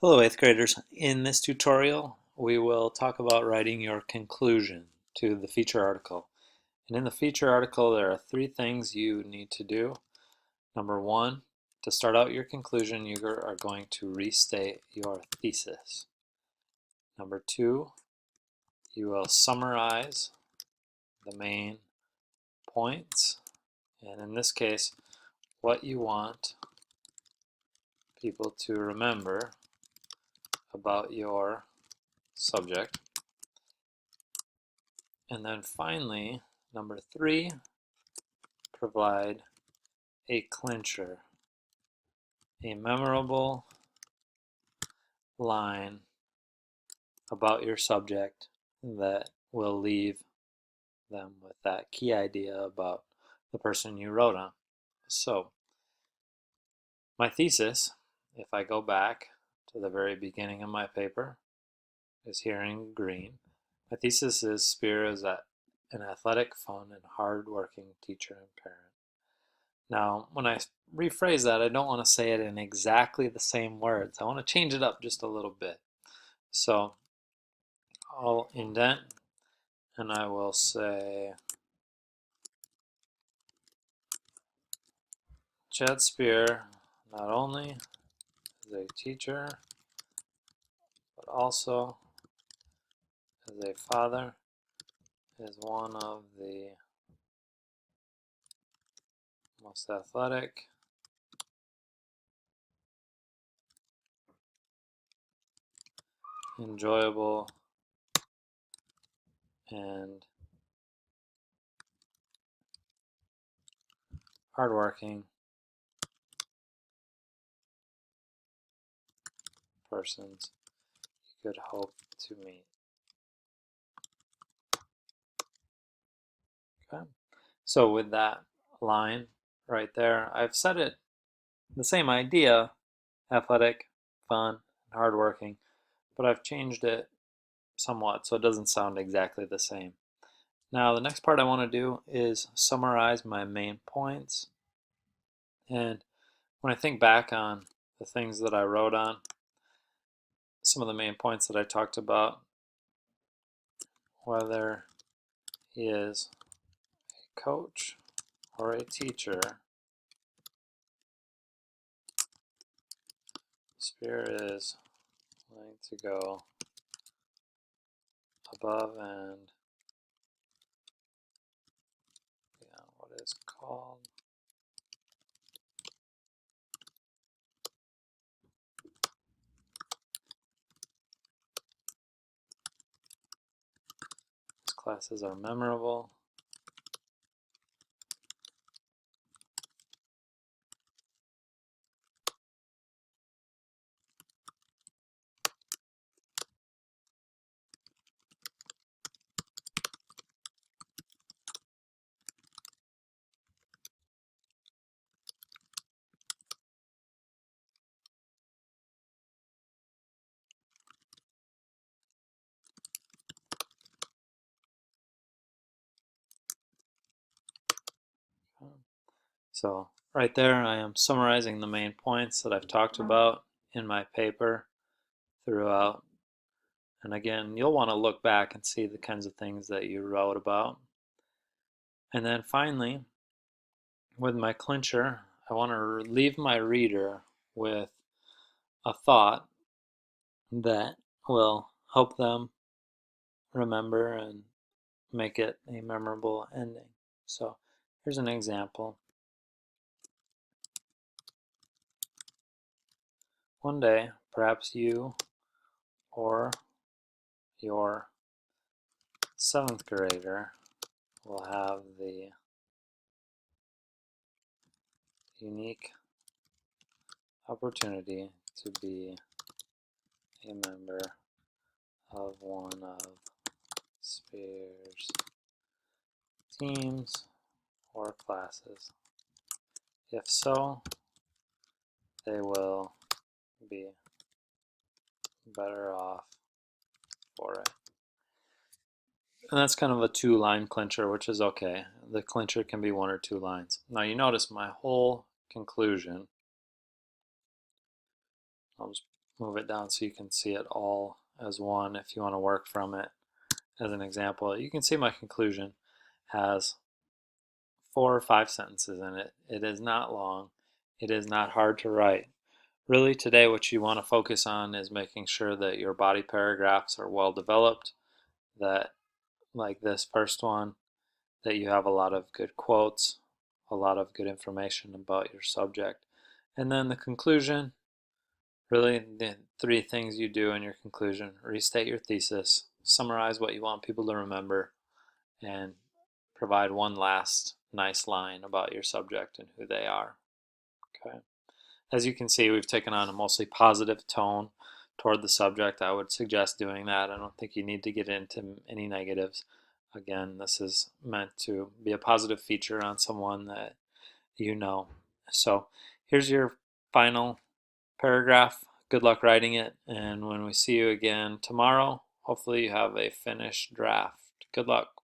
Hello, 8th graders. In this tutorial, we will talk about writing your conclusion to the feature article. And in the feature article, there are three things you need to do. Number one, to start out your conclusion, you are going to restate your thesis. Number two, you will summarize the main points. And in this case, what you want people to remember about your subject. And then finally, number three, provide a clincher, a memorable line about your subject that will leave them with that key idea about the person you wrote on. So, my thesis, if I go back to the very beginning of my paper, is here in green. My thesis is Spear is an athletic, fun, and hard-working teacher and parent. Now, when I rephrase that, I don't want to say it in exactly the same words. I want to change it up just a little bit. So I'll indent and I will say Chad Spear not only is a teacher, but also as a father, is one of the most athletic enjoyable and hardworking persons you could hope to meet. Okay. So with that line right there, I've said it the same idea, athletic, fun, and hardworking, but I've changed it somewhat so it doesn't sound exactly the same. Now the next part I want to do is summarize my main points. And when I think back on the things that I wrote on, some of the main points that I talked about, whether he is a coach or a teacher, Spear is willing to go above and beyond what is called his classes are memorable. So right there I am summarizing the main points that I've talked about in my paper throughout. And again, you'll want to look back and see the kinds of things that you wrote about. And then finally, with my clincher, I want to leave my reader with a thought that will help them remember and make it a memorable ending. So here's an example. One day, perhaps you or your 7th grader will have the unique opportunity to be a member of one of Spear's teams or classes. If so, they will be better off for it. And that's kind of a 2-line clincher, which is okay. The clincher can be 1 or 2 lines. Now you notice my whole conclusion, I'll just move it down so you can see it all as one if you want to work from it. As an example, you can see my conclusion has 4 or 5 sentences in it. It is not long. It is not hard to write. Really today what you want to focus on is making sure that your body paragraphs are well developed, that like this first one, that you have a lot of good quotes, a lot of good information about your subject. And then the conclusion, really the 3 things you do in your conclusion: restate your thesis, summarize what you want people to remember, and provide one last nice line about your subject and who they are. Okay. As you can see, we've taken on a mostly positive tone toward the subject. I would suggest doing that. I don't think you need to get into any negatives. Again, this is meant to be a positive feature on someone that you know. So here's your final paragraph. Good luck writing it, and when we see you again tomorrow, hopefully you have a finished draft. Good luck.